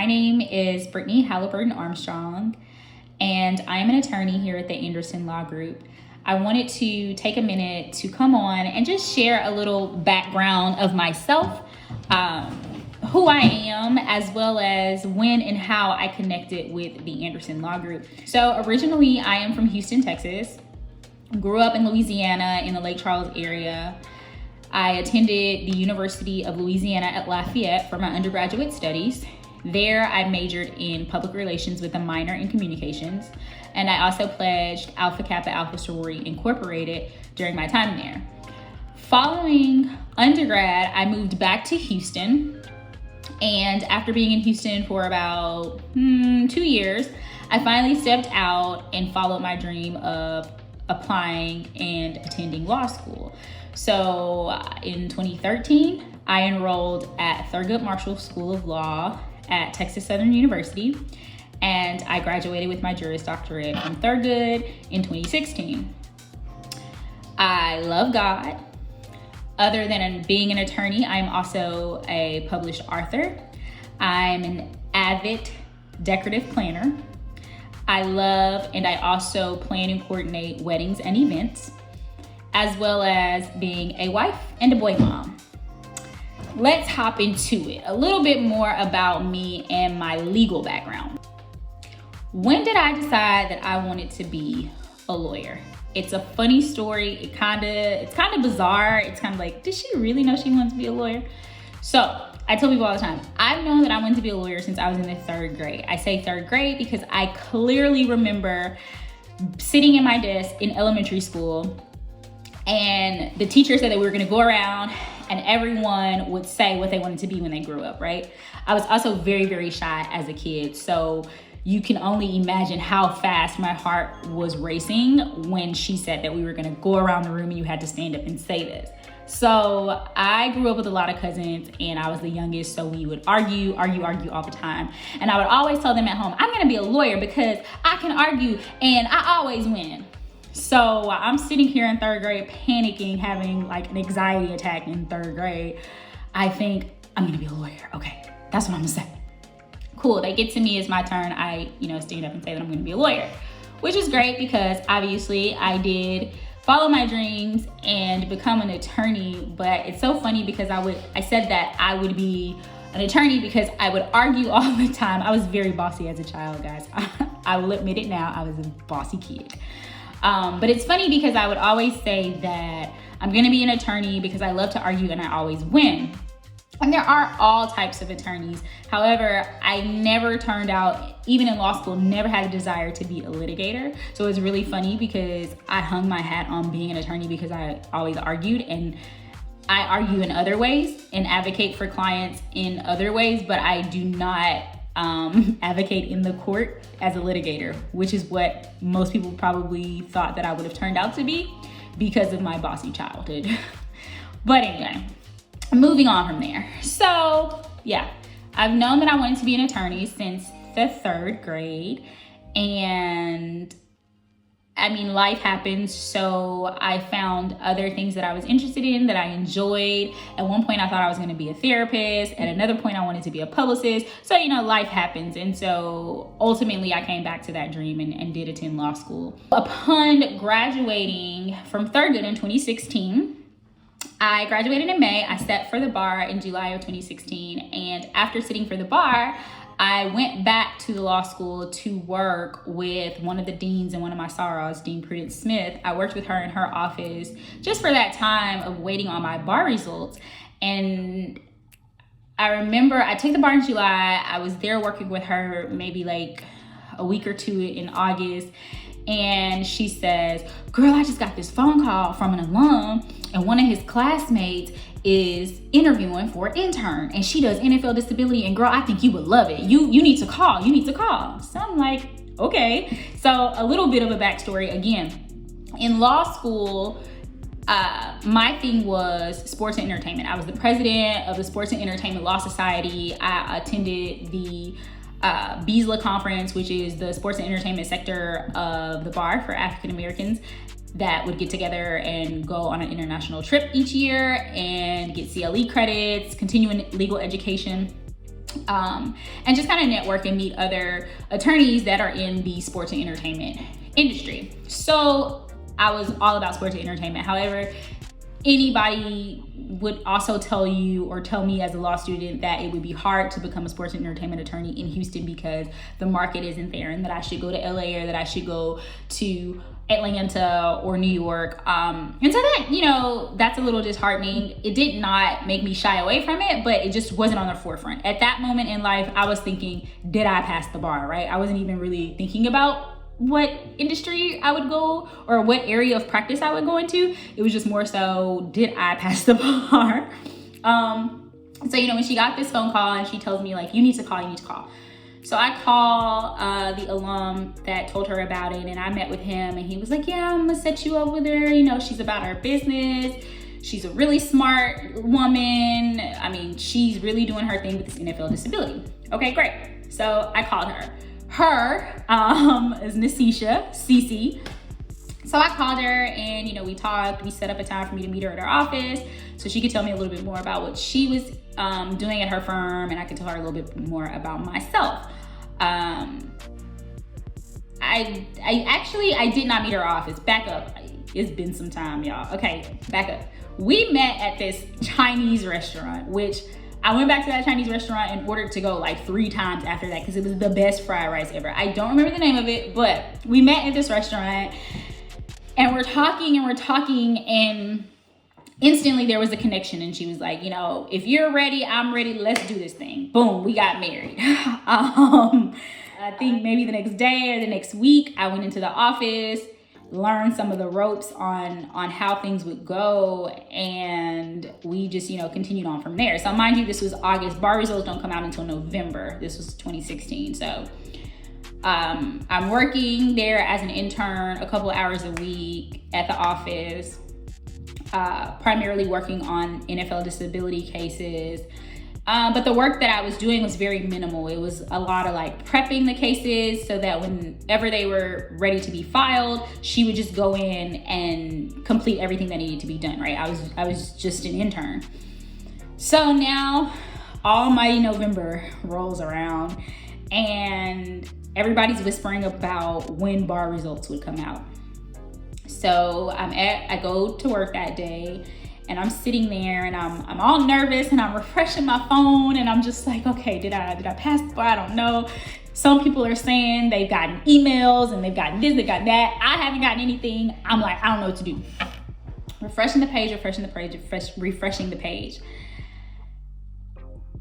My name is Brittany Halliburton Armstrong, and I am an attorney here at the Anderson Law Group. I wanted to take a minute to come on and just share a little background of myself, who I am, as well as when and how I connected with the Anderson Law Group. So originally, I am from Houston, Texas. Grew up in Louisiana in the Lake Charles area. I attended the University of Louisiana at Lafayette for my undergraduate studies. There, I majored in public relations with a minor in communications, and I also pledged Alpha Kappa Alpha Sorority Incorporated during my time there. Following undergrad, I moved back to Houston, and after being in Houston for about 2 years, I finally stepped out and followed my dream of applying and attending law school. So in 2013, I enrolled at Thurgood Marshall School of Law at Texas Southern University, and I graduated with my Juris Doctorate from Thurgood in 2016. I love God. Other than being an attorney, I'm also a published author. I'm an avid decorative planner. I love and I also plan and coordinate weddings and events, as well as being a wife and a boy mom. Let's hop into it. A little bit more about me and my legal background. When did I decide that I wanted to be a lawyer? It's a funny story. It's kind of bizarre. It's kind of like, did she really know she wanted to be a lawyer? So I tell people all the time, I've known that I wanted to be a lawyer since I was in the 3rd grade. I say 3rd grade because I clearly remember sitting in my desk in elementary school, and the teacher said that we were gonna go around and everyone would say what they wanted to be when they grew up, right? I was also very, very shy as a kid. So you can only imagine how fast my heart was racing when she said that we were gonna go around the room and you had to stand up and say this. So I grew up with a lot of cousins, and I was the youngest, so we would argue all the time. And I would always tell them at home, I'm gonna be a lawyer because I can argue and I always win. So I'm sitting here in 3rd grade panicking, having like an anxiety attack in 3rd grade. I think, I'm gonna be a lawyer. Okay, that's what I'm gonna say. Cool, they get to me, it's my turn. I stand up and say that I'm gonna be a lawyer, which is great because obviously I did follow my dreams and become an attorney. But it's so funny because I said that I would be an attorney because I would argue all the time. I was very bossy as a child, guys. I will admit it now, I was a bossy kid. But it's funny because I would always say that I'm gonna be an attorney because I love to argue and I always win. And there are all types of attorneys. However, I never turned out, even in law school, never had a desire to be a litigator. So it's really funny because I hung my hat on being an attorney because I always argued, and I argue in other ways and advocate for clients in other ways, but I do not advocate in the court as a litigator, which is what most people probably thought that I would have turned out to be because of my bossy childhood. But anyway, moving on from there. So yeah, I've known that I wanted to be an attorney since the 3rd grade, and I mean, life happens, so I found other things that I was interested in that I enjoyed. At one point, I thought I was gonna be a therapist. At another point, I wanted to be a publicist. So, life happens. And so ultimately, I came back to that dream and did attend law school. Upon graduating from Thurgood in 2016, I graduated in May. I sat for the bar in July of 2016. And after sitting for the bar, I went back to the law school to work with one of the deans and one of my sorors, Dean Prudence Smith. I worked with her in her office just for that time of waiting on my bar results. And I remember I took the bar in July. I was there working with her maybe like a week or two in August. And she says, girl, I just got this phone call from an alum, and one of his classmates is interviewing for an intern, and she does NFL disability, and girl, I think you would love it. You need to call. So I'm like, okay. So a little bit of a backstory again. In law school, my thing was sports and entertainment. I was the president of the Sports and Entertainment Law Society. I attended the BESLA conference, which is the sports and entertainment sector of the bar for African Americans that would get together and go on an international trip each year and get CLE credits, continuing legal education. and just kind of network and meet other attorneys that are in the sports and entertainment industry. So I was all about sports and entertainment. However, anybody would also tell you or tell me as a law student that it would be hard to become a sports and entertainment attorney in Houston because the market isn't there, and that I should go to LA or that I should go to Atlanta or New York. And so that, you know, that's a little disheartening. It did not make me shy away from it, but it just wasn't on the forefront. At that moment in life, I was thinking, did I pass the bar, right? I wasn't even really thinking about what industry I would go or what area of practice I would go into. It was just more so, did I pass the bar? So, you know, when she got this phone call and she tells me like, you need to call. So I call the alum that told her about it, and I met with him, and he was like, yeah, I'm gonna set you up with her. You know, she's about her business. She's a really smart woman. I mean, she's really doing her thing with this NFL disability. Okay, great. So I called her. Her is Nasisha, Cece. So I called her and, you know, we talked. We set up a time for me to meet her at her office so she could tell me a little bit more about what she was doing at her firm, and I could tell her a little bit more about myself. I did not meet her office. Back up. It's been some time, y'all. Okay, back up. We met at this Chinese restaurant, which I went back to that Chinese restaurant and ordered to go like 3 times after that because it was the best fried rice ever. I don't remember the name of it, but we met at this restaurant and we're talking and instantly there was a connection, and she was like, you know, if you're ready, I'm ready. Let's do this thing. Boom, we got married. I think maybe the next day or the next week, I went into the office, learned some of the ropes on how things would go, and we just, you know, continued on from there. So mind you, this was August. Bar results don't come out until November. This was 2016. So I'm working there as an intern a couple hours a week at the office, primarily working on NFL disability cases. But the work that I was doing was very minimal. It was a lot of like prepping the cases so that whenever they were ready to be filed, she would just go in and complete everything that needed to be done, right? I was just an intern. So now almighty November rolls around and everybody's whispering about when bar results would come out. So I go to work that day, and I'm sitting there and I'm all nervous and I'm refreshing my phone, and I'm just like, okay, did I pass the bar? I don't know. Some people are saying they've gotten emails and they've gotten this, they've gotten that. I haven't gotten anything. I'm like, I don't know what to do. Refreshing the page.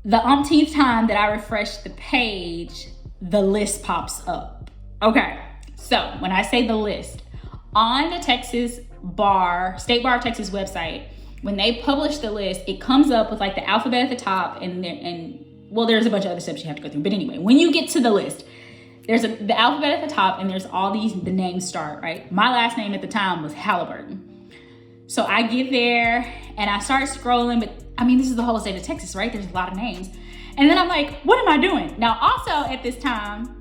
The umpteenth time that I refresh the page, the list pops up. Okay, so when I say the list, on the Texas Bar, State Bar of Texas website, when they publish the list, it comes up with like the alphabet at the top, and there's a bunch of other steps you have to go through. But anyway, when you get to the list, there's the alphabet at the top, and there's all the names start, right? My last name at the time was Halliburton. So I get there and I start scrolling, but I mean, this is the whole state of Texas, right? There's a lot of names. And then I'm like, what am I doing? Now, also at this time,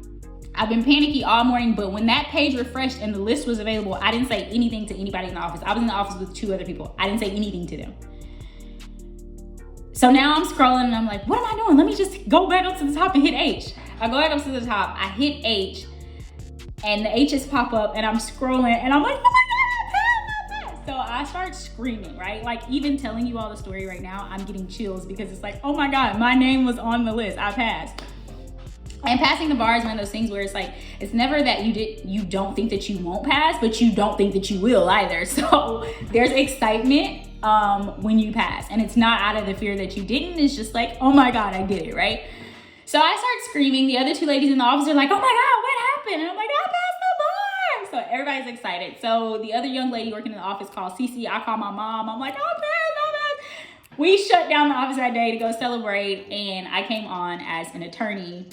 I've been panicky all morning, but when that page refreshed and the list was available, I didn't say anything to anybody in the office. I was in the office with 2 other people. I didn't say anything to them. So now I'm scrolling and I'm like, what am I doing? Let me just go back up to the top and hit H. I go back up to the top, I hit H, and the H's pop up, and I'm scrolling and I'm like, oh my God, I passed. So I start screaming, right? Like, even telling you all the story right now, I'm getting chills because it's like, oh my God, my name was on the list. I passed. And passing the bar is one of those things where it's like, it's never that you don't think that you won't pass, but you don't think that you will either. So there's excitement when you pass, and it's not out of the fear that you didn't. It's just like, oh my God, I did it, right? So I start screaming. The other 2 ladies in the office are like, oh my God, what happened? And I'm like, I passed the bar. So everybody's excited. So the other young lady working in the office called Cece. I call my mom. I'm like, I passed. We shut down the office that day to go celebrate, and I came on as an attorney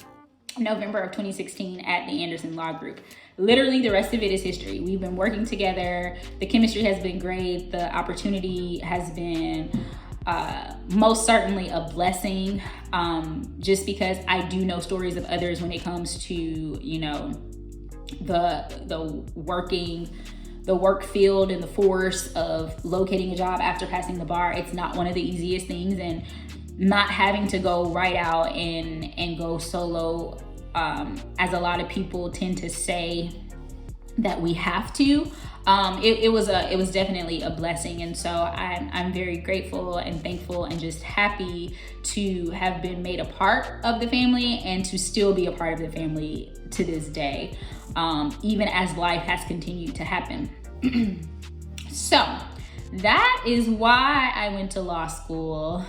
November of 2016 at the Anderson Law Group. Literally the rest of it is history. We've been working together. The chemistry has been great. The opportunity has been most certainly a blessing, just because I do know stories of others when it comes to, you know, the work field and the force of locating a job after passing the bar. It's not one of the easiest things, and not having to go right out and go solo, as a lot of people tend to say that we have to. It was definitely a blessing. And so I'm very grateful and thankful and just happy to have been made a part of the family and to still be a part of the family to this day, even as life has continued to happen. So that is why I went to law school,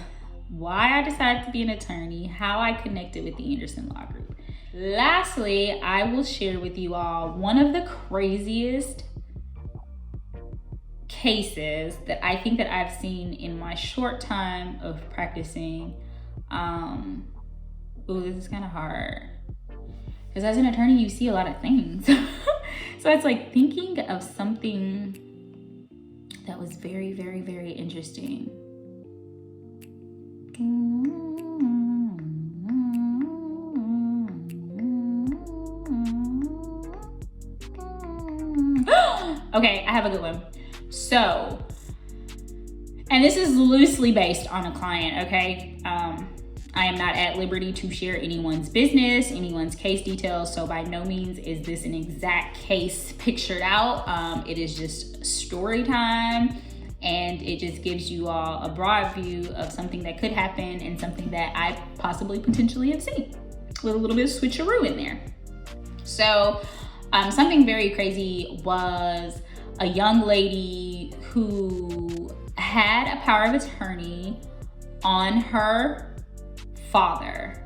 why I decided to be an attorney, how I connected with the Anderson Law Group. Lastly, I will share with you all one of the craziest cases that I think that I've seen in my short time of practicing. This is kind of hard because as an attorney, you see a lot of things. So it's like thinking of something that was very, very, very interesting. Okay, I have a good one. So, and this is loosely based on a client, okay? I am not at liberty to share anyone's business, anyone's case details, so by no means is this an exact case pictured out. It is just story time, and it just gives you all a broad view of something that could happen and something that I possibly potentially have seen with a little bit of switcheroo in there. So, something very crazy was a young lady who had a power of attorney on her father.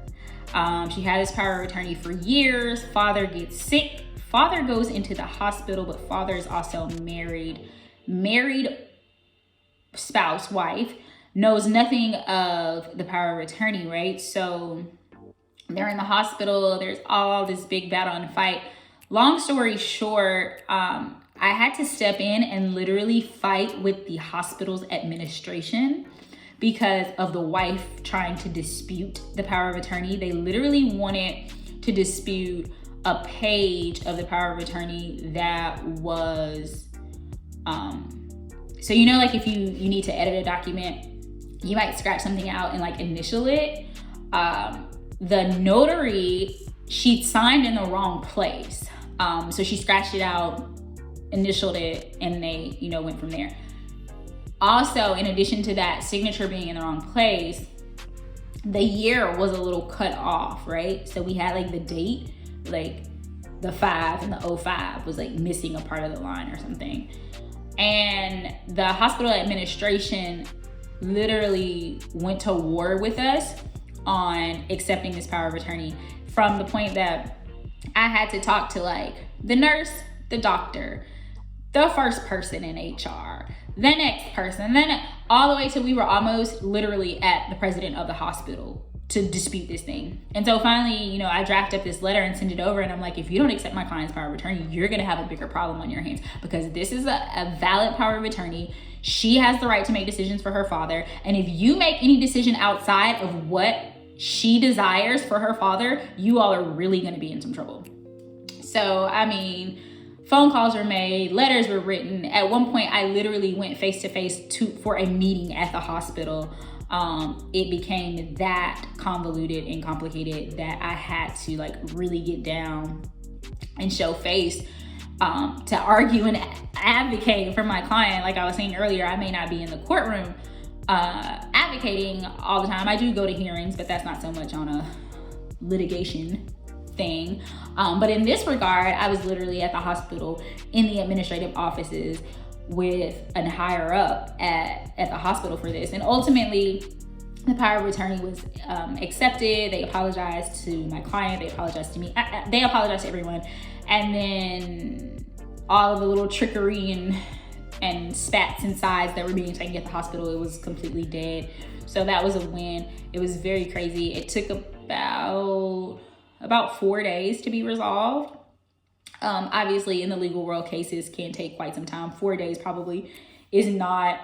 She had this power of attorney for years. Father gets sick. Father goes into the hospital, but father is also married spouse, wife, knows nothing of the power of attorney, right? So they're in the hospital. There's all this big battle and fight. Long story short, I had to step in and literally fight with the hospital's administration because of the wife trying to dispute the power of attorney. They literally wanted to dispute a page of the power of attorney that was, so you know, like if you need to edit a document, you might scratch something out and like initial it. The notary, she signed in the wrong place. So she scratched it out, initialed it, and they, went from there. Also, in addition to that signature being in the wrong place, the year was a little cut off, right? So we had like the date, like the 5 and the 05 was like missing a part of the line or something. And the hospital administration literally went to war with us on accepting this power of attorney, from the point that I had to talk to like the nurse, the doctor, the first person in HR, the next person, then all the way till we were almost literally at the president of the hospital to dispute this thing. And so finally, I draft up this letter and send it over, and I'm like, if you don't accept my client's power of attorney, you're gonna have a bigger problem on your hands, because this is a valid power of attorney. She has the right to make decisions for her father, and if you make any decision outside of what she desires for her father, you all are really gonna be in some trouble. So, phone calls were made, letters were written. At one point, I literally went face to face for a meeting at the hospital. It became that convoluted and complicated that I had to like really get down and show face to argue and advocate for my client. Like I was saying earlier, I may not be in the courtroom advocating all the time. I do go to hearings, but that's not so much on a litigation thing. But in this regard, I was literally at the hospital in the administrative offices with a higher up at the hospital for this. And ultimately, the power of attorney was accepted. They apologized to my client. They apologized to me. They apologized to everyone. And then all of the little trickery and spats and sides that were being taken at the hospital, it was completely dead. So that was a win. It was very crazy. It took about 4 days to be resolved. Obviously, in the legal world, cases can take quite some time. 4 days probably is not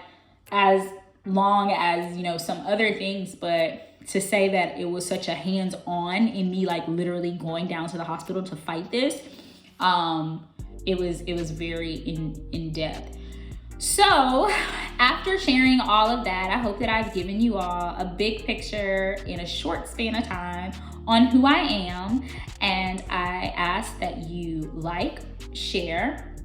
as long as, some other things, but to say that it was such a hands-on in me, like literally going down to the hospital to fight this, it was very in depth. So, after sharing all of that, I hope that I've given you all a big picture in a short span of time on who I am. And I ask that you like, share,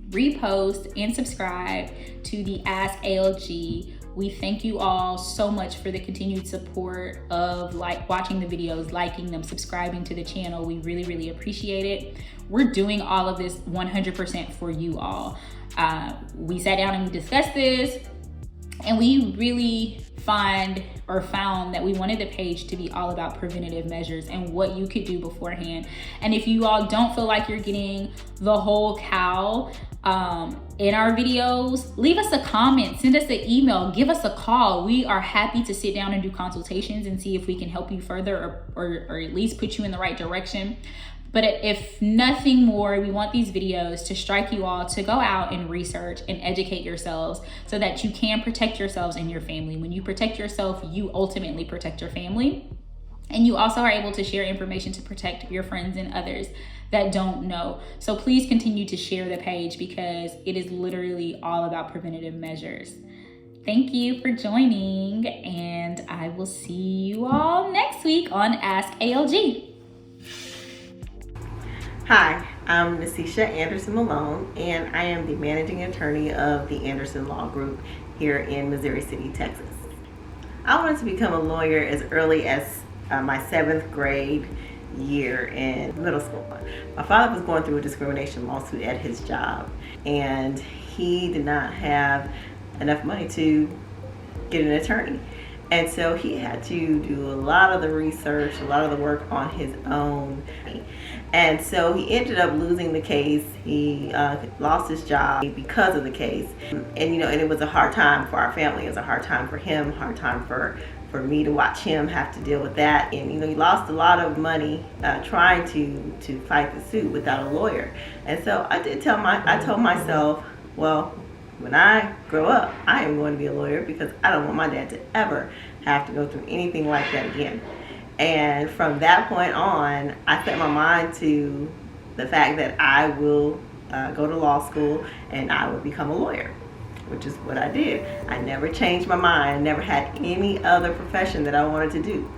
repost, and subscribe to the Ask ALG. We thank you all so much for the continued support of watching the videos, liking them, subscribing to the channel. We really, really appreciate it. We're doing all of this 100% for you all. We sat down and we discussed this, and we really found that we wanted the page to be all about preventative measures and what you could do beforehand. And if you all don't feel like you're getting the whole cow in our videos, leave us a comment, send us an email, give us a call. We are happy to sit down and do consultations and see if we can help you further or at least put you in the right direction. But if nothing more, we want these videos to strike you all to go out and research and educate yourselves so that you can protect yourselves and your family. When you protect yourself, you ultimately protect your family. And you also are able to share information to protect your friends and others that don't know. So please continue to share the page because it is literally all about preventative measures. Thank you for joining, and I will see you all next week on Ask ALG. Hi, I'm Nasisha Anderson Malone, and I am the managing attorney of the Anderson Law Group here in Missouri City, Texas. I wanted to become a lawyer as early as my 7th grade year in middle school. My father was going through a discrimination lawsuit at his job, and he did not have enough money to get an attorney. And so he had to do a lot of the research, a lot of the work on his own. And so he ended up losing the case. He lost his job because of the case. And it was a hard time for our family. It was a hard time for him, hard time for me to watch him have to deal with that. And he lost a lot of money trying to fight the suit without a lawyer. And so I told myself, well, when I grow up, I am going to be a lawyer because I don't want my dad to ever have to go through anything like that again. And from that point on, I set my mind to the fact that I will go to law school and I will become a lawyer, which is what I did. I never changed my mind. I never had any other profession that I wanted to do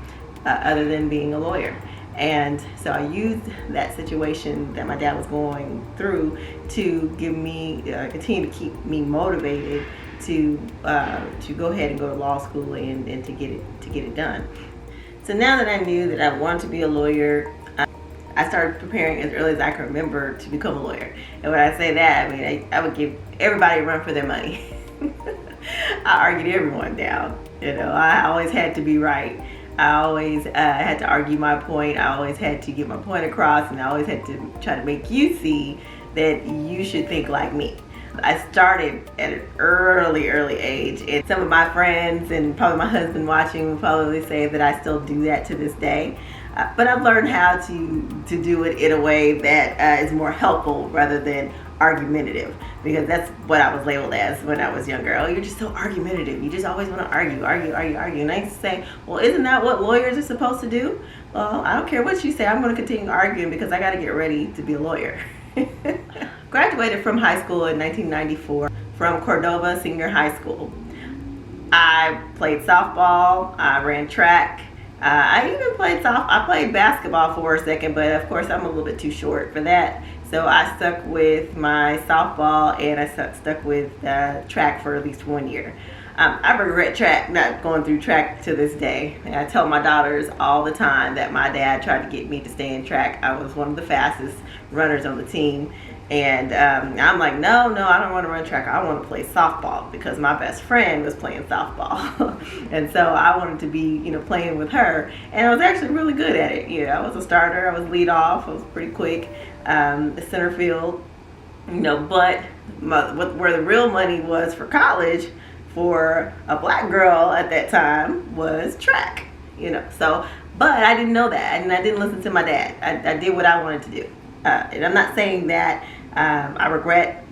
other than being a lawyer. And so I used that situation that my dad was going through to give me, continue to keep me motivated to go ahead and go to law school and to get it done. So now that I knew that I wanted to be a lawyer, I started preparing as early as I can remember to become a lawyer. And when I say that, I mean I would give everybody a run for their money. I argued everyone down. I always had to be right. I always had to argue my point. I always had to get my point across, and I always had to try to make you see that you should think like me. I started at an early age, and some of my friends and probably my husband watching will probably say that I still do that to this day. But I've learned how to do it in a way that is more helpful rather than argumentative, because that's what I was labeled as when I was younger. Oh, you're just so argumentative. You just always want to argue. And I used to say, well, isn't that what lawyers are supposed to do? Well, I don't care what you say. I'm going to continue arguing because I got to get ready to be a lawyer. Graduated from high school in 1994 from Cordova Senior High School. I played softball. I ran track. I even played I played basketball for a second, but of course I'm a little bit too short for that. So I stuck with my softball, and I stuck with track for at least 1 year. I regret track, not going through track to this day. And I tell my daughters all the time that my dad tried to get me to stay in track. I was one of the fastest runners on the team. And I'm like, no, I don't want to run track. I want to play softball because my best friend was playing softball. And so I wanted to be, playing with her. And I was actually really good at it. I was a starter. I was lead off. I was pretty quick. The center field, but where the real money was for college for a black girl at that time was track, So, but I didn't know that, and I didn't listen to my dad. I did what I wanted to do. And I'm not saying that I regret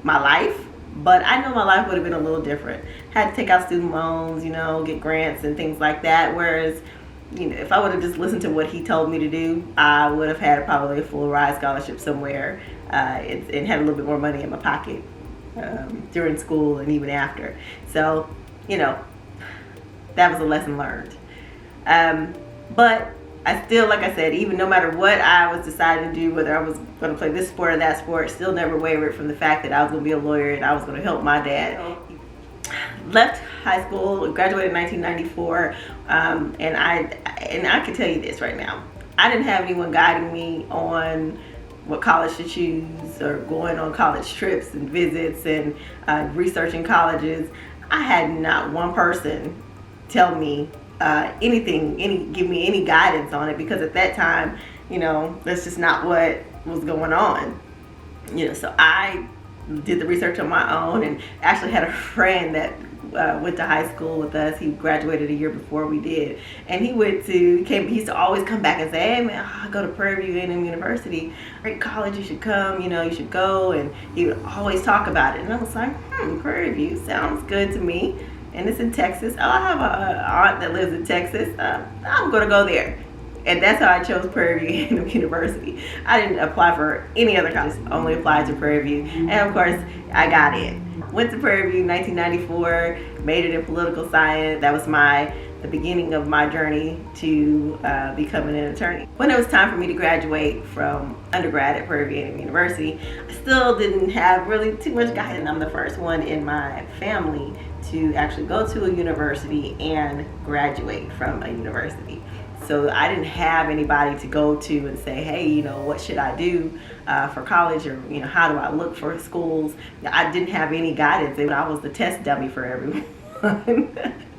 my life, but I know my life would have been a little different. Had to take out student loans, get grants and things like that. Whereas, if I would have just listened to what he told me to do, I would have had probably a full ride scholarship somewhere and had a little bit more money in my pocket. during school and even after. So, you know, that was a lesson learned. But I still, like I said, even no matter what I was deciding to do, whether I was going to play this sport or that sport, still never wavered from the fact that I was going to be a lawyer and I was going to help my dad. Left high school, graduated in 1994, and I can tell you this right now. I didn't have anyone guiding me on what college to choose or going on college trips and visits and researching colleges. I had not one person tell me anything, give me any guidance on it, because at that time, you know, that's just not what was going on. You know, so I did the research on my own, and actually had a friend that went to high school with us. He graduated a year before we did, and he used to always come back and say, hey man, I go to Prairie View A&M University, great college, you should come, you know, you should go. And he would always talk about it, and I was like, Prairie View sounds good to me, and it's in Texas. Oh, I have an aunt that lives in Texas. I'm gonna go there. And that's how I chose Prairie View A&M University. I didn't apply for any other college, only applied to Prairie View. And of course, I got in. Went to Prairie View in 1994, majored in political science. That was the beginning of my journey to becoming an attorney. When it was time for me to graduate from undergrad at Prairie View A&M University, I still didn't have really too much guidance. I'm the first one in my family to actually go to a university and graduate from a university. So I didn't have anybody to go to and say, hey, you know, what should I do for college, or, you know, how do I look for schools? I didn't have any guidance. I was the test dummy for everyone.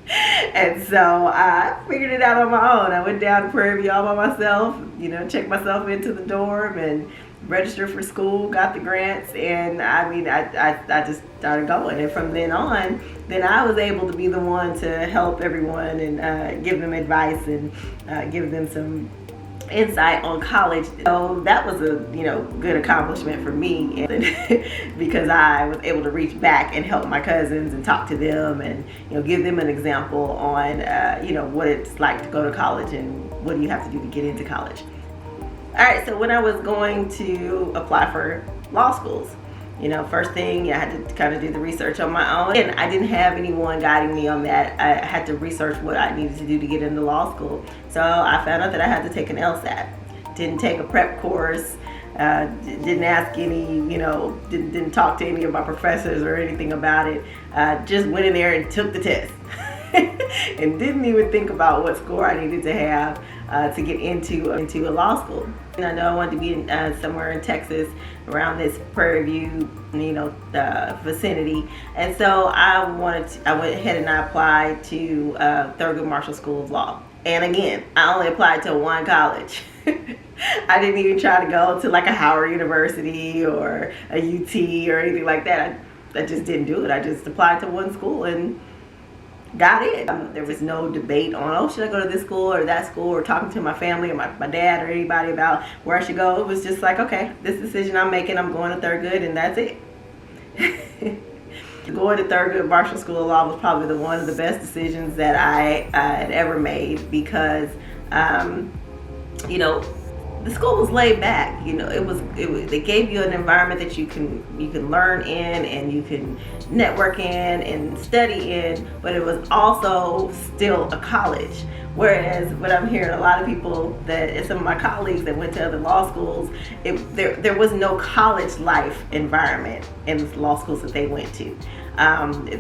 And so I figured it out on my own. I went down to Prairie View all by myself, you know, checked myself into the dorm and registered for school, got the grants, and I mean, I just started going. And from then on, then I was able to be the one to help everyone and give them advice and give them some insight on college. So that was a, you know, good accomplishment for me, because I was able to reach back and help my cousins and talk to them and, you know, give them an example on you know, what it's like to go to college and what do you have to do to get into college. All right, so when I was going to apply for law schools, you know, first thing, I had to kind of do the research on my own. And I didn't have anyone guiding me on that. I had to research what I needed to do to get into law school. So I found out that I had to take an LSAT. Didn't take a prep course, didn't ask any, you know, didn't talk to any of my professors or anything about it. Just went in there and took the test. And didn't even think about what score I needed to have to get into a law school. And I know I wanted to be in, somewhere in Texas around this Prairie View, you know, vicinity. And so I went ahead and I applied to Thurgood Marshall School of Law. And again, I only applied to one college. I didn't even try to go to like a Howard University or a UT or anything like that. I just didn't do it. I just applied to one school and got it. There was no debate on, oh, should I go to this school or that school, or talking to my family or my dad or anybody about where I should go. It was just like, okay, this decision I'm making, I'm going to Thurgood, and that's it. Going to Thurgood Marshall School of Law was probably one of the best decisions that I had ever made, because you know, the school was laid back. You know, they gave you an environment that you can learn in and you can network in and study in, but it was also still a college. Whereas what I'm hearing a lot of people, that some of my colleagues that went to other law schools, there was no college life environment in the law schools that they went to.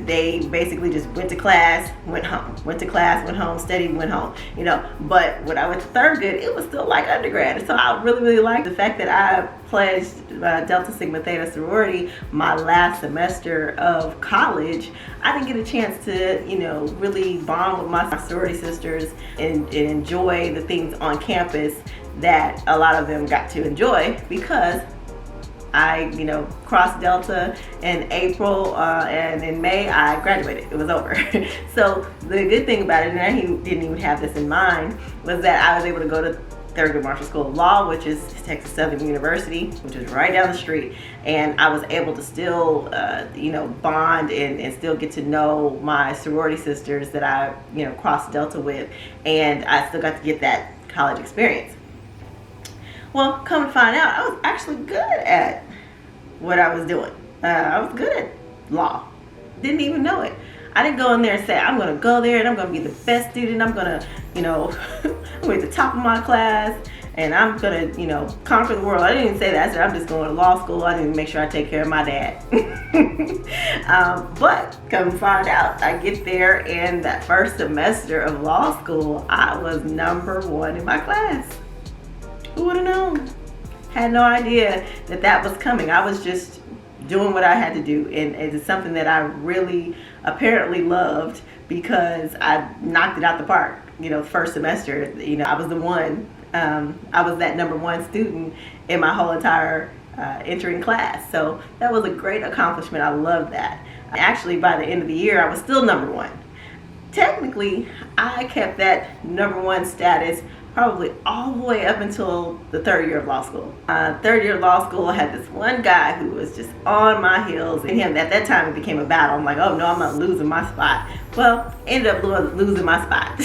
They basically just went to class, went home, went to class, went home, studied, went home, you know. But when I went to Thurgood, it was still like undergrad. And so I really liked the fact that I pledged Delta Sigma Theta sorority my last semester of college. I didn't get a chance to, you know, really bond with my sorority sisters and enjoy the things on campus that a lot of them got to enjoy, because I, you know, crossed Delta in April, and in May I graduated. It was over. So the good thing about it, and I didn't even have this in mind, was that I was able to go to Thurgood Marshall School of Law, which is Texas Southern University, which is right down the street, and I was able to still, you know, bond and still get to know my sorority sisters that I, you know, crossed Delta with, and I still got to get that college experience. Well, come to find out, I was actually good at what I was doing. I was good law. Didn't even know it. I didn't go in there and say, I'm going to go there and I'm going to be the best student. I'm going to, I'm going to be the top of my class and I'm going to, conquer the world. I didn't even say that. I said, I'm just going to law school. I need to make sure I take care of my dad. But come find out, I get there and that first semester of law school, I was number 1 in my class. Who would have known? Had no idea that was coming. I was just doing what I had to do, and it's something that I really apparently loved because I knocked it out the park. First semester, I was the one. I was that number 1 student in my whole entire entering class. So that was a great accomplishment. I loved that. Actually, by the end of the year, I was still number 1. Technically, I kept that number 1 status probably all the way up until the 3rd year of law school. 3rd year of law school, I had this one guy who was just on my heels, and at that time it became a battle. I'm like, oh no, I'm not losing my spot. Well, ended up losing my spot.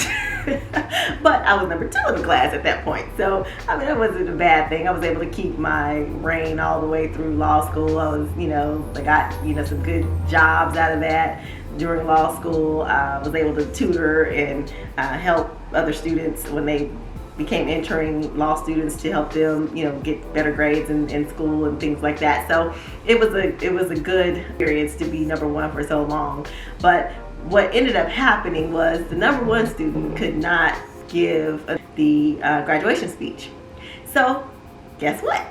But I was number 2 in the class at that point. So, that wasn't a bad thing. I was able to keep my reign all the way through law school. I was, I got, some good jobs out of that during law school. I was able to tutor and help other students when they became entering law students to help them, get better grades in school and things like that. So it was a good experience to be number 1 for so long. But what ended up happening was the number 1 student could not give the graduation speech. So guess what?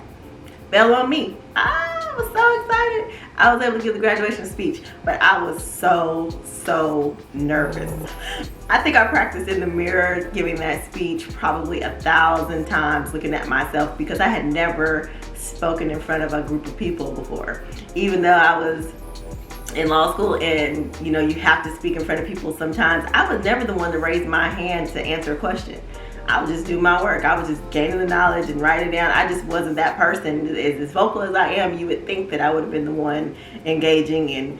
Fell on me. I was so excited. I was able to give the graduation speech, but I was so nervous. I think I practiced in the mirror giving that speech probably 1,000 times, looking at myself, because I had never spoken in front of a group of people before. Even though I was in law school and you have to speak in front of people sometimes, I was never the one to raise my hand to answer a question. I would just do my work. I was just gaining the knowledge and write it down. I just wasn't that person. As vocal as I am, you would think that I would have been the one engaging and,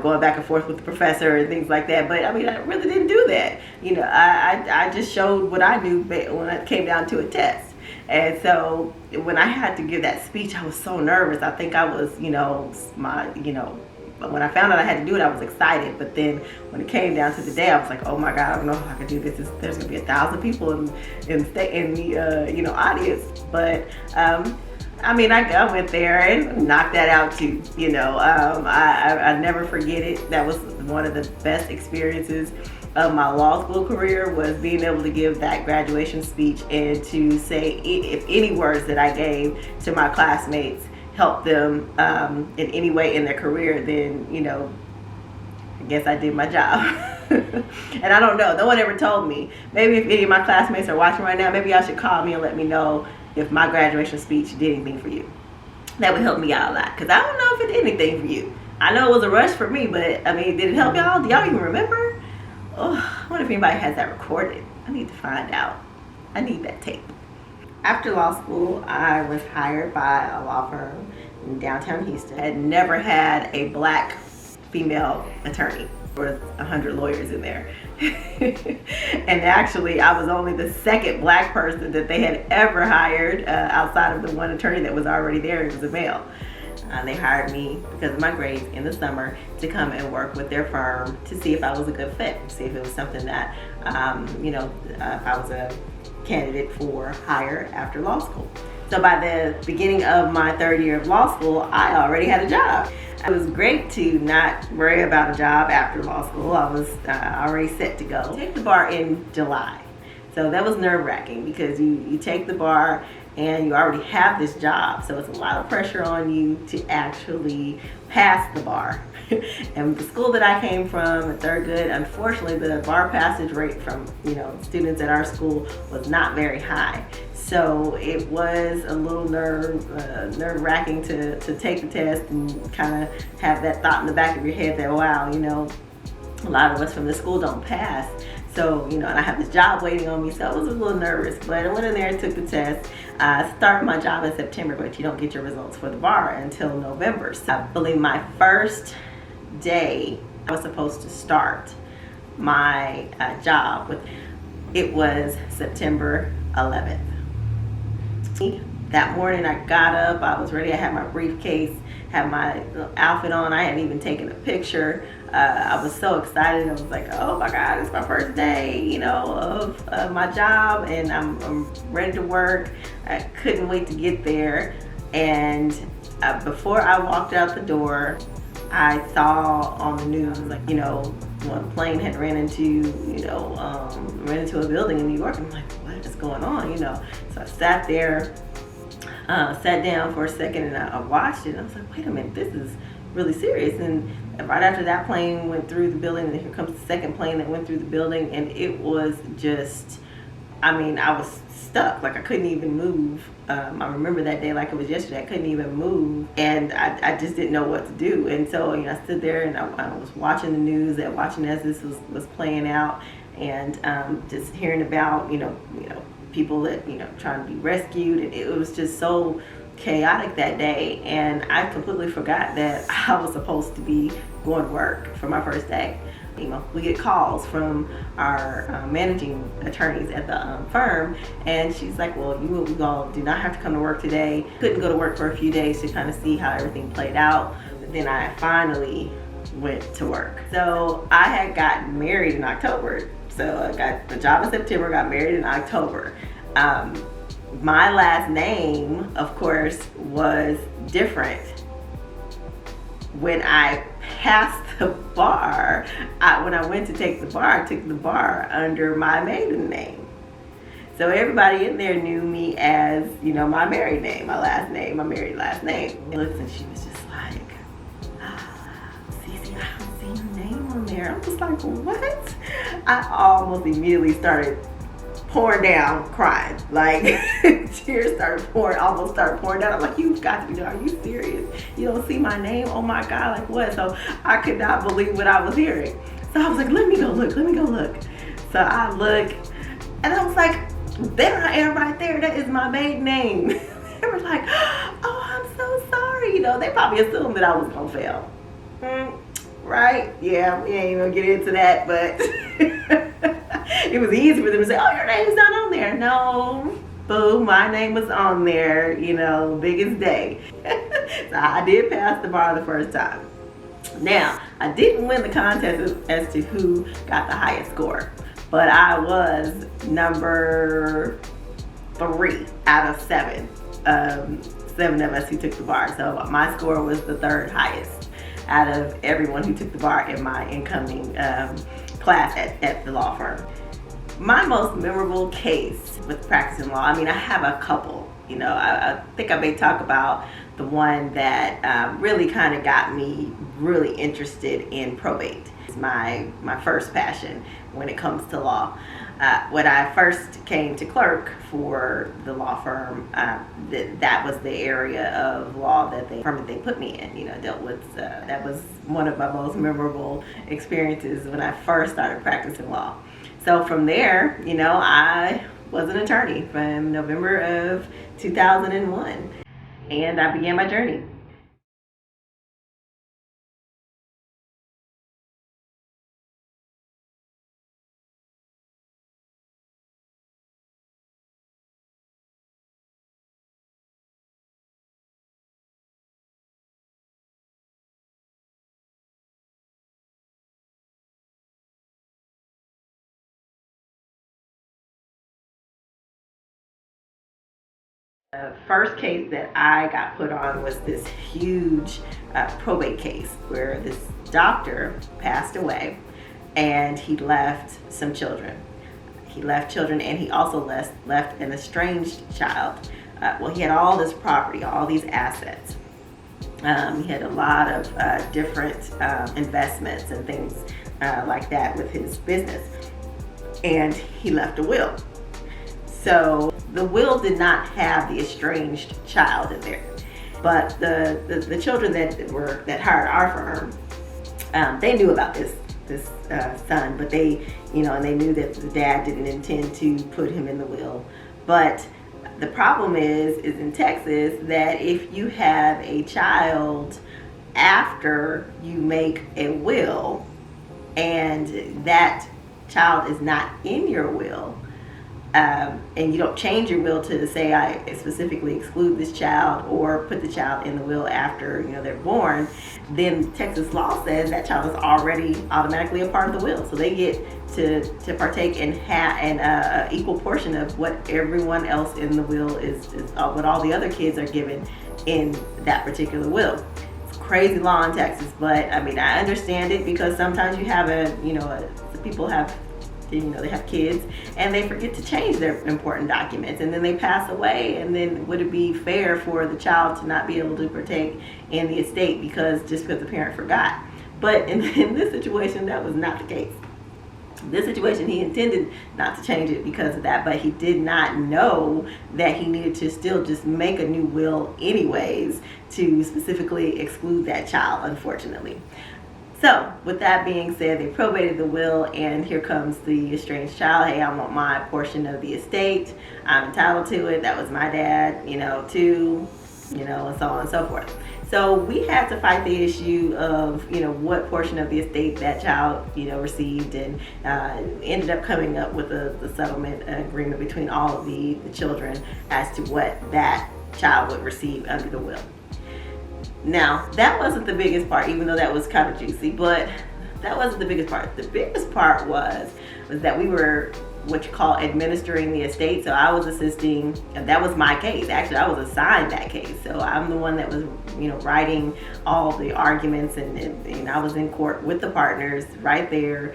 going back and forth with the professor and things like that. But I really didn't do that. I just showed what I knew when it came down to a test. And so when I had to give that speech, I was so nervous. I think I was, but when I found out I had to do it, I was excited. But then when it came down to the day, I was like, oh my God, I don't know if I could do this. There's gonna be 1,000 people in the audience. But I went there and knocked that out too. I never forget it. That was one of the best experiences of my law school career, was being able to give that graduation speech and to say if any words that I gave to my classmates help them in any way in their career, then I guess I did my job. And I don't know, no one ever told me. Maybe if any of my classmates are watching right now, maybe y'all should call me and let me know if my graduation speech did anything for you. That would help me out a lot, because I don't know if it did anything for you. I know it was a rush for me, but did it help y'all? Do y'all even remember? Oh, I wonder if anybody has that recorded. I need to find out. I need that tape. After law school, I was hired by a law firm in downtown Houston. I had never had a black female attorney. There were 100 lawyers in there. And actually, I was only the 2nd black person that they had ever hired outside of the one attorney that was already there. It was a male. They hired me because of my grades in the summer to come and work with their firm to see if I was a good fit, see if it was something that, if I was a candidate for hire after law school. So by the beginning of my 3rd year of law school, I already had a job. It was great to not worry about a job after law school. I was already set to go. I take the bar in July. So that was nerve-wracking because you take the bar and you already have this job. So it's a lot of pressure on you to actually pass the bar. And the school that I came from at Thurgood, unfortunately, the bar passage rate from students at our school was not very high. So it was a little nerve-wracking to take the test and kind of have that thought in the back of your head that, wow, a lot of us from the school don't pass. So, and I have this job waiting on me, so I was a little nervous. But I went in there and took the test. I started my job in September, but you don't get your results for the bar until November. So I believe my first day I was supposed to start my job it was September 11th. that morning I got up, I was ready, I had my briefcase, had my outfit on, I hadn't even taken a picture. I was so excited. I was like, oh my God, it's my first day, you know, of my job, and I'm ready to work. I couldn't wait to get there. And before I walked out the door, I saw on the news, like, you know, one plane had ran into a building in New York. I'm like, what is going on, you know? So I sat there, sat down for a second, and I watched it, and I was like, wait a minute, this is really serious. And right after that plane went through the building, and here comes the second plane that went through the building, and it was just, I mean, I was stuck. Like, I couldn't even move. I remember that day like it was yesterday. I couldn't even move, and I just didn't know what to do. And so, you know, I stood there and I was watching the news, and watching as this was playing out, and just hearing about, you know, people that, you know, trying to be rescued, and it was just so chaotic that day. And I completely forgot that I was supposed to be going to work for my first day. You know, we get calls from our managing attorneys at the firm, and she's like, well, you all do not have to come to work today. Couldn't go to work for a few days to kind of see how everything played out. But then I finally went to work. So I had gotten married in October. So I got the job in September, got married in October. My last name, of course, was different. When I passed the bar, when I went to take the bar, I took the bar under my maiden name. So everybody in there knew me as, you know, my married name, my last name, my married last name. And she was just like, Cece, I don't see your name on there. I'm just like, what? I almost immediately started pouring down, crying. Like, tears almost started pouring down. I'm like, you've got to be, are you serious? You don't see my name? Oh my God, like what? So I could not believe what I was hearing. So I was like, let me go look. So I look, and I was like, there I am right there. That is my maiden name. They were like, oh, I'm so sorry. You know, they probably assumed that I was gonna fail. Right? Yeah, we ain't gonna get into that, but it was easy for them to say, oh, your name's not on there. No, boo, my name was on there, you know, biggest day. So I did pass the bar the first time. Now, I didn't win the contest as to who got the highest score, but I was number 3 out of 7. 7 of us who took the bar. So my score was the 3rd highest out of everyone who took the bar in my incoming class at the law firm. My most memorable case with practicing law, I mean, I have a couple. You know, I think I may talk about the one that really kind of got me really interested in probate. It's my first passion when it comes to law. When I first came to clerk for the law firm, that was the area of law that they put me in. You know, dealt with. That was one of my most memorable experiences when I first started practicing law. So from there, you know, I was an attorney from November of 2001, and I began my journey. The first case that I got put on was this huge probate case where this doctor passed away and he left some children. He left children, and he also left an estranged child. Well, he had all this property, all these assets. He had a lot of different investments and things like that with his business. And he left a will. So the will did not have the estranged child in there, but the children that hired our firm, they knew about this son, but they, you know, and they knew that the dad didn't intend to put him in the will. But the problem is in Texas that if you have a child after you make a will and that child is not in your will, and you don't change your will to say I specifically exclude this child or put the child in the will after they're born, then Texas law says that child is already automatically a part of the will, so they get to partake and have an equal portion of what everyone else in the will is what all the other kids are given in that particular will. It's crazy law in Texas, but I mean I understand it, because sometimes you have people have they have kids and they forget to change their important documents, and then they pass away, and then would it be fair for the child to not be able to partake in the estate because the parent forgot? But in this situation, that was not the case. This situation, he intended not to change it because of that, but he did not know that he needed to still just make a new will anyways to specifically exclude that child, unfortunately. So with that being said, they probated the will, and here comes the estranged child. Hey, I want my portion of the estate. I'm entitled to it. That was my dad, too, and so on and so forth. So we had to fight the issue of, what portion of the estate that child, received, and ended up coming up with the settlement agreement between all of the children as to what that child would receive under the will. Now, that wasn't the biggest part, even though that was kind of juicy, but that wasn't the biggest part. The biggest part was that we were what you call administering the estate. So I was assisting, and that was my case. Actually, I was assigned that case. So I'm the one that was, writing all the arguments, and I was in court with the partners right there,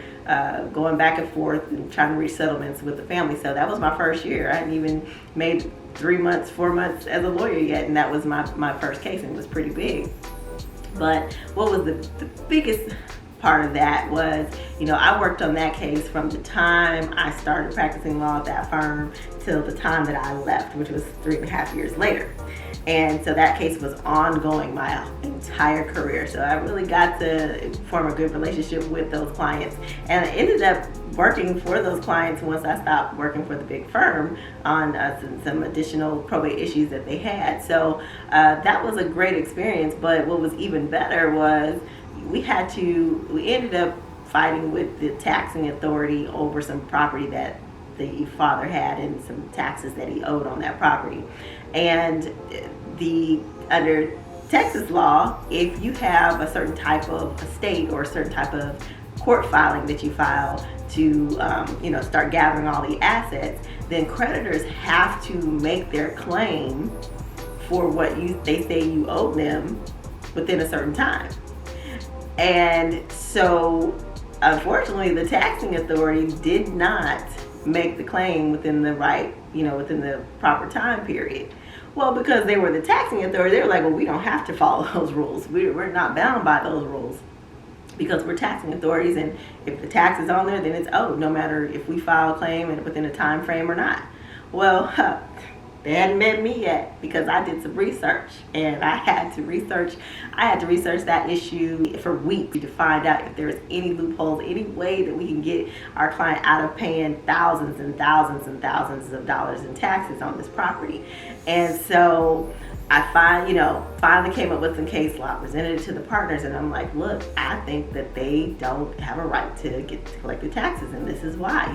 going back and forth and trying to reach settlements with the family. So that was my first year. I hadn't even made 4 months as a lawyer yet, and that was my first case, and it was pretty big. But what was the biggest part of that was, I worked on that case from the time I started practicing law at that firm till the time that I left, which was 3.5 years later. And so that case was ongoing my entire career. So I really got to form a good relationship with those clients. And I ended up working for those clients once I stopped working for the big firm on some additional probate issues that they had. So that was a great experience. But what was even better was we ended up fighting with the taxing authority over some property that the father had and some taxes that he owed on that property. And under Texas law, if you have a certain type of estate or a certain type of court filing that you file to start gathering all the assets, then creditors have to make their claim for what they say you owe them within a certain time. And so unfortunately, the taxing authority did not make the claim within the within the proper time period. Well, because they were the taxing authority, they were like, well, we don't have to follow those rules. We're not bound by those rules because we're taxing authorities, and if the tax is on there, then it's owed, no matter if we file a claim and within a time frame or not. Well, they hadn't met me yet, because I did some research, and I had to research that issue for weeks to find out if there's any loopholes, any way that we can get our client out of paying thousands and thousands and thousands of dollars in taxes on this property. And so I finally came up with some case law, presented it to the partners, and I'm like, look, I think that they don't have a right to collect the taxes, and this is why.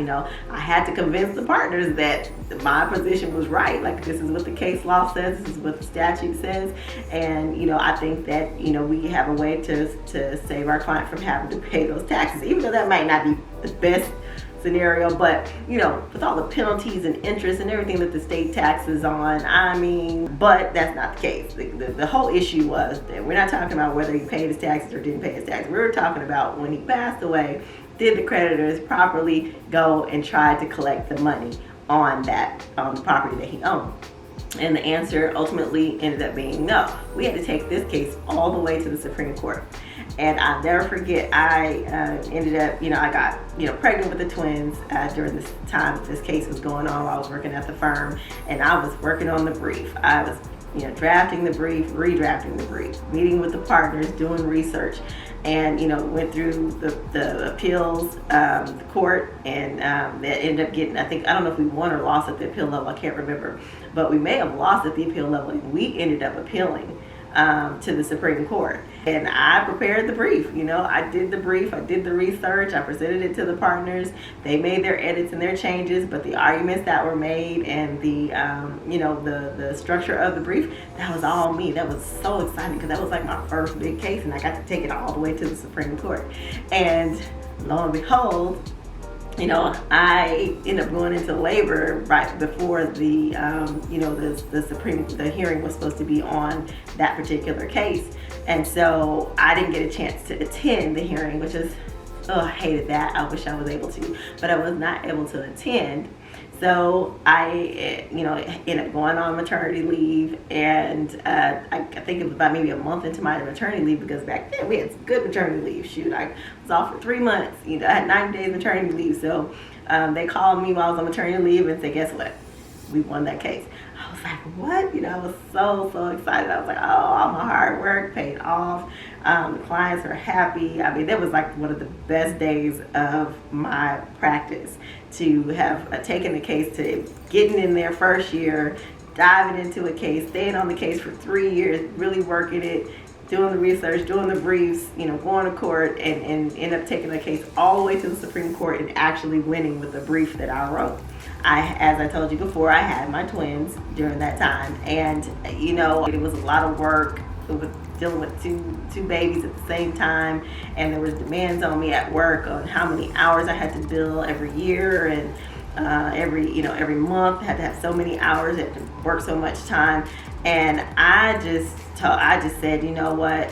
I had to convince the partners that my position was right. Like, this is what the case law says, this is what the statute says, and I think that we have a way to save our client from having to pay those taxes, even though that might not be the best scenario, but with all the penalties and interest and everything that the state taxes on, but that's not the case. The whole issue was that we're not talking about whether he paid his taxes or didn't pay his taxes. We were talking about when he passed away, did the creditors properly go and try to collect the money on the property that he owned? And the answer ultimately ended up being no. We had to take this case all the way to the Supreme Court. And I'll never forget, I ended up, I got, pregnant with the twins during this time this case was going on while I was working at the firm. And I was working on the brief. I was, drafting the brief, redrafting the brief, meeting with the partners, doing research. And, went through the appeals, the court, and that ended up getting, I don't know if we won or lost at the appeal level, I can't remember. But we may have lost at the appeal level, and we ended up appealing to the Supreme Court. And I prepared the brief. I did the brief, I did the research, I presented it to the partners. They made their edits and their changes, but the arguments that were made and the structure of the brief, that was all me. That was so exciting because that was like my first big case, and I got to take it all the way to the Supreme Court. And lo and behold, I ended up going into labor right before the hearing was supposed to be on that particular case. And so I didn't get a chance to attend the hearing, which is, I hated that. I wish I was able to, but I was not able to attend. So I, ended up going on maternity leave, and I think it was about maybe a month into my maternity leave, because back then we had good maternity leave. Shoot, I was off for 3 months. I had 90 days maternity leave. So they called me while I was on maternity leave and said, "Guess what? We won that case." I was like, "What?" I was so excited. I was like, "Oh, all my hard work paid off." The clients are happy. I mean, that was like one of the best days of my practice, to have taken the case, to getting in there first year, diving into a case, staying on the case for 3 years, really working it, doing the research, doing the briefs, going to court, and end up taking the case all the way to the Supreme Court and actually winning with the brief that I wrote. As I told you before, I had my twins during that time, and it was a lot of work. It was dealing with two babies at the same time, and there was demands on me at work on how many hours I had to bill every year, and every month I had to have so many hours, I had to work so much time. And I just said, you know what,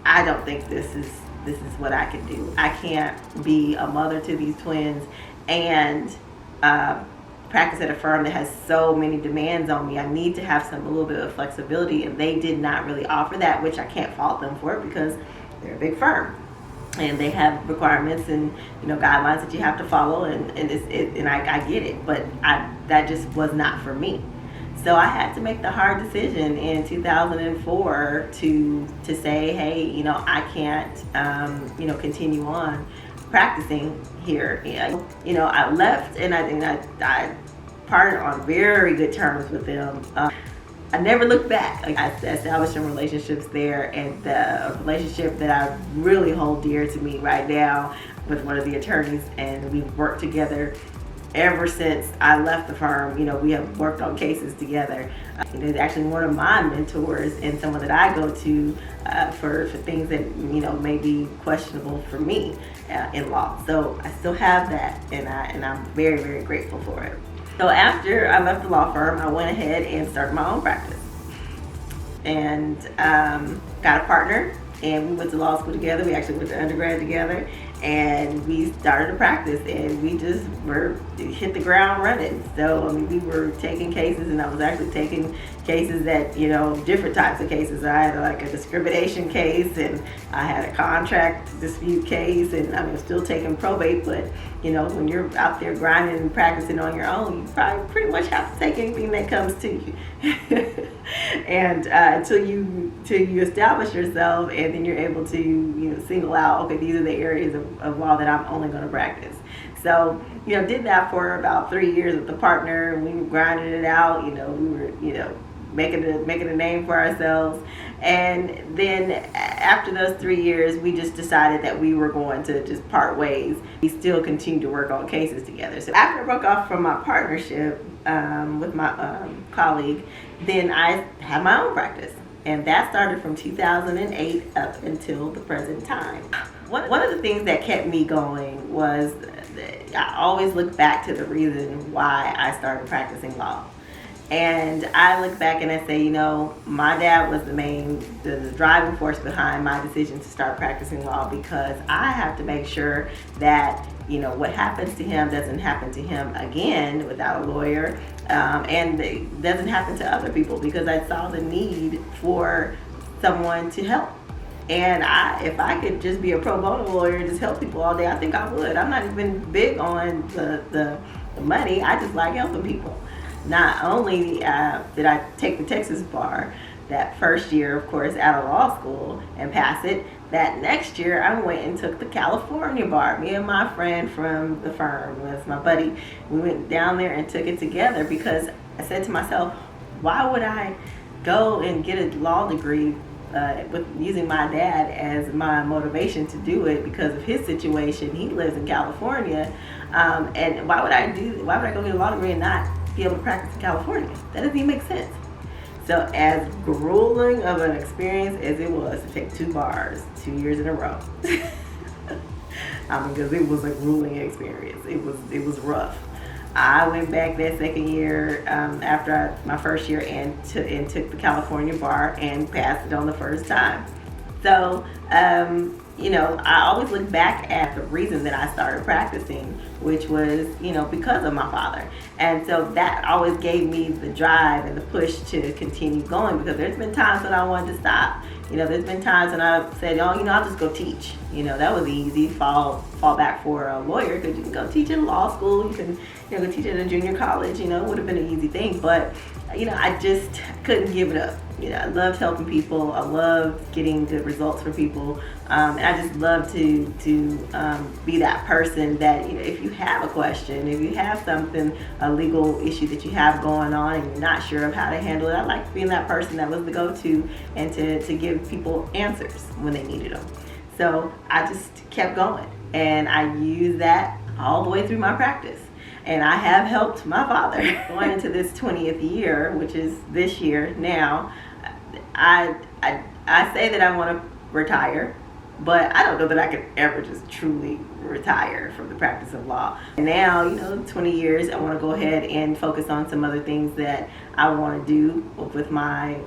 I don't think this is what I can do. I can't be a mother to these twins and practice at a firm that has so many demands on me. I need to have a little bit of flexibility, and they did not really offer that, which I can't fault them for, because they're a big firm and they have requirements and guidelines that you have to follow, and I get it, but that just was not for me. So I had to make the hard decision in 2004 to say, hey, I can't continue on practicing here. I left, and I parted on very good terms with them. I never looked back. I established some relationships there, and the relationship that I really hold dear to me right now with one of the attorneys, and we've worked together ever since I left the firm. We have worked on cases together. He's actually one of my mentors, and someone that I go to for things that may be questionable for me in law. So I still have that, and I'm very, very grateful for it. So after I left the law firm, I went ahead and started my own practice, and got a partner, and we went to law school together. We actually went to undergrad together, and we started a practice, and we just hit the ground running. So we were taking cases, and I was actually taking cases that different types of cases. I had like a discrimination case, and I had a contract dispute case, and I was still taking probate. But when you're out there grinding and practicing on your own, you probably pretty much have to take anything that comes to you. And until you establish yourself, and then you're able to single out, okay, these are the areas of law that I'm only going to practice. So did that for about 3 years with the partner, and we were grinding it out. We were making a name for ourselves. And then after those 3 years, we just decided that we were going to just part ways. We still continued to work on cases together. So after I broke off from my partnership with my colleague, then I had my own practice. And that started from 2008 up until the present time. One of the things that kept me going was I always look back to the reason why I started practicing law. And I look back and I say, my dad was the driving force behind my decision to start practicing law, because I have to make sure that, what happens to him doesn't happen to him again without a lawyer, and it doesn't happen to other people, because I saw the need for someone to help. And if I could just be a pro bono lawyer and just help people all day, I think I would. I'm not even big on the money. I just like helping people. Not only did I take the Texas bar that first year, of course, out of law school and pass it, that next year I went and took the California bar. Me and my friend from the firm, was my buddy, we went down there and took it together, because I said to myself, why would I go and get a law degree with using my dad as my motivation to do it because of his situation. He lives in California, and why would I go get a law degree and not be able to practice in California? That doesn't even make sense. So as grueling of an experience as it was to take 2 bars 2 years in a row, because it was a grueling experience. It was rough. I went back that second year after my first year and took the California bar and passed it on the first time. So, I always look back at the reason that I started practicing, which was, because of my father. And so that always gave me the drive and the push to continue going, because there's been times when I wanted to stop. There's been times when I said, I'll just go teach. That was easy, fall back for a lawyer, because you can go teach in law school, you can go teach at a junior college, it would have been an easy thing. But, I just couldn't give it up. I loved helping people. I loved getting good results for people. And I just love to be that person that, if you have a question, if you have something, a legal issue that you have going on and you're not sure of how to handle it, I like being that person that was the go-to and to give people answers when they needed them. So I just kept going, and I used that all the way through my practice. And I have helped my father. Going into this 20th year, which is this year now, I say that I want to retire, but I don't know that I could ever just truly retire from the practice of law. And now, 20 years, I want to go ahead and focus on some other things that I want to do with my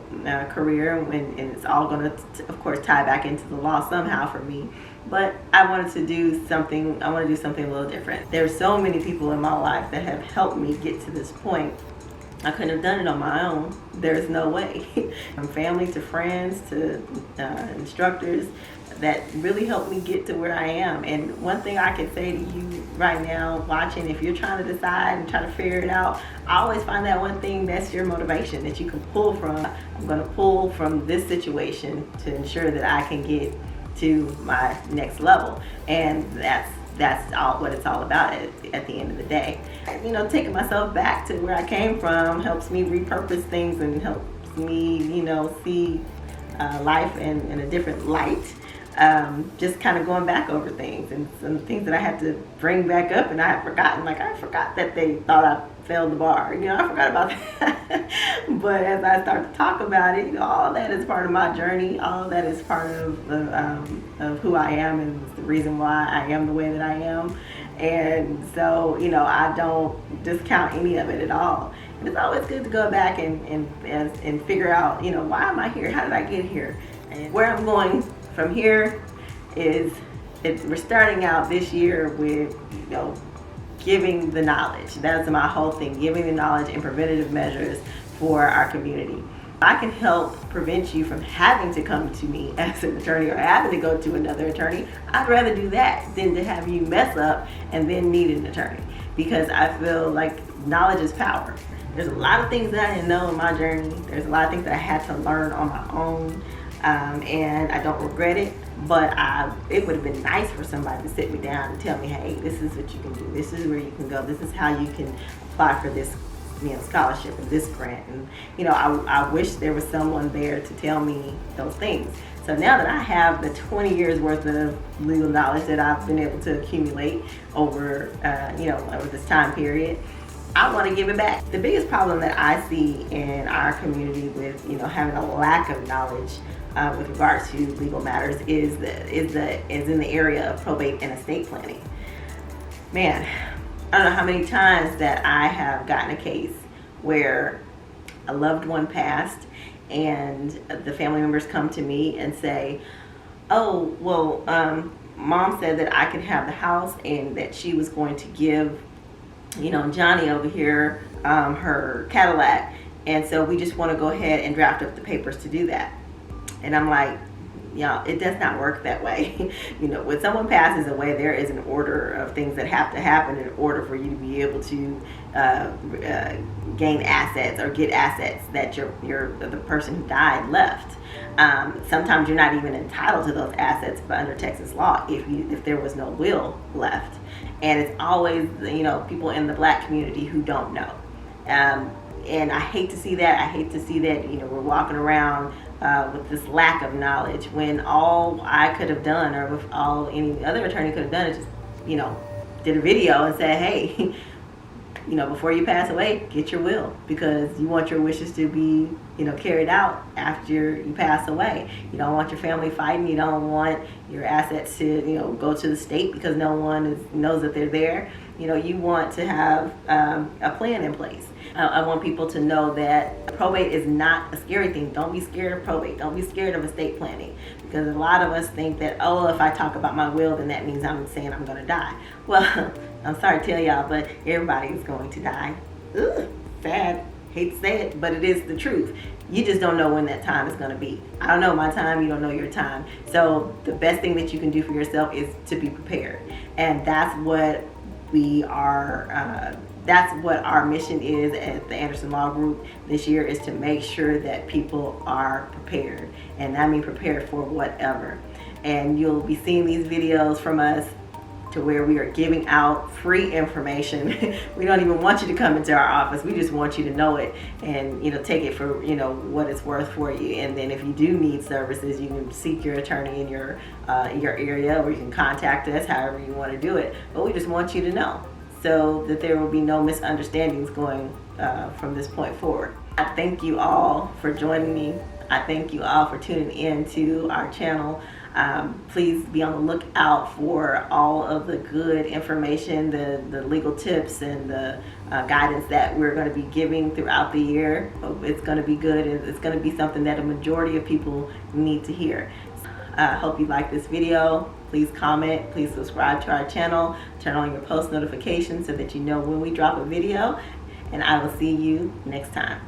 career, and it's all going to, of course, tie back into the law somehow for me. But I want to do something a little different. There's so many people in my life that have helped me get to this point. I couldn't have done it on my own. There's no way. From family to friends to instructors that really helped me get to where I am. And one thing I can say to you right now, watching, if you're trying to decide and try to figure it out, I always find that one thing that's your motivation that you can pull from. I'm going to pull from this situation to ensure that I can get to my next level. And that's all what it's all about at the end of the day. Taking myself back to where I came from helps me repurpose things and helps me, see life in a different light. Just kind of going back over things and some things that I had to bring back up and I had forgotten. Like, I forgot that they thought I failed the bar. I forgot about that. But as I start to talk about it, all that is part of my journey. All that is part of who I am and the reason why I am the way that I am. And so, I don't discount any of it at all. And it's always good to go back and figure out, why am I here? How did I get here? And where I'm going from here is we're starting out this year with, giving the knowledge. That's my whole thing, giving the knowledge and preventative measures for our community. I can help prevent you from having to come to me as an attorney or having to go to another attorney. I'd rather do that than to have you mess up and then need an attorney, because I feel like knowledge is power. There's a lot of things that I didn't know in my journey. There's a lot of things that I had to learn on my own. And I don't regret it, but it would have been nice for somebody to sit me down and tell me, hey, this is what you can do. This is where you can go. This is how you can apply for this, scholarship and this grant. And, I wish there was someone there to tell me those things. So now that I have the 20 years worth of legal knowledge that I've been able to accumulate over, over this time period, I want to give it back. The biggest problem that I see in our community with, having a lack of knowledge with regards to legal matters is in the area of probate and estate planning. Man, I don't know how many times that I have gotten a case where a loved one passed and the family members come to me and say, oh, well, mom said that I could have the house and that she was going to give Johnny over here, her Cadillac. And so we just want to go ahead and draft up the papers to do that. And I'm like, it does not work that way. When someone passes away, there is an order of things that have to happen in order for you to be able to gain assets or get assets that the person who died left. Sometimes you're not even entitled to those assets, but under Texas law, if there was no will left. And it's always, people in the Black community who don't know. And I hate to see that. I hate to see that, we're walking around with this lack of knowledge when all I could have done, or with all any other attorney could have done, is just, did a video and said, hey, before you pass away, get your will, because you want your wishes to be, carried out after you pass away. You don't want your family fighting. You don't want your assets to, go to the state because no one knows that they're there. You want to have a plan in place. I want people to know that probate is not a scary thing. Don't be scared of probate. Don't be scared of estate planning, because a lot of us think that, oh, if I talk about my will, then that means I'm saying I'm going to die. Well, I'm sorry to tell y'all, but everybody is going to die. Ugh, sad. Hate to say it, but it is the truth. You just don't know when that time is going to be. I don't know my time. You don't know your time. So the best thing that you can do for yourself is to be prepared. And that's what we are, that's what our mission is at the Anderson Law Group this year, is to make sure that people are prepared. And I mean prepared for whatever. And you'll be seeing these videos from us to where we are giving out free information. We don't even want you to come into our office. We just want you to know it and, take it for, what it's worth for you. And then if you do need services, you can seek your attorney in your area, or you can contact us, however you want to do it. But we just want you to know, so that there will be no misunderstandings going from this point forward. I thank you all for joining me. I thank you all for tuning in to our channel. Please be on the lookout for all of the good information, the legal tips, and the guidance that we're going to be giving throughout the year. It's going to be good, and it's going to be something that a majority of people need to hear. I hope you like this video. Please comment, please subscribe to our channel, turn on your post notifications so that you know when we drop a video, and I will see you next time.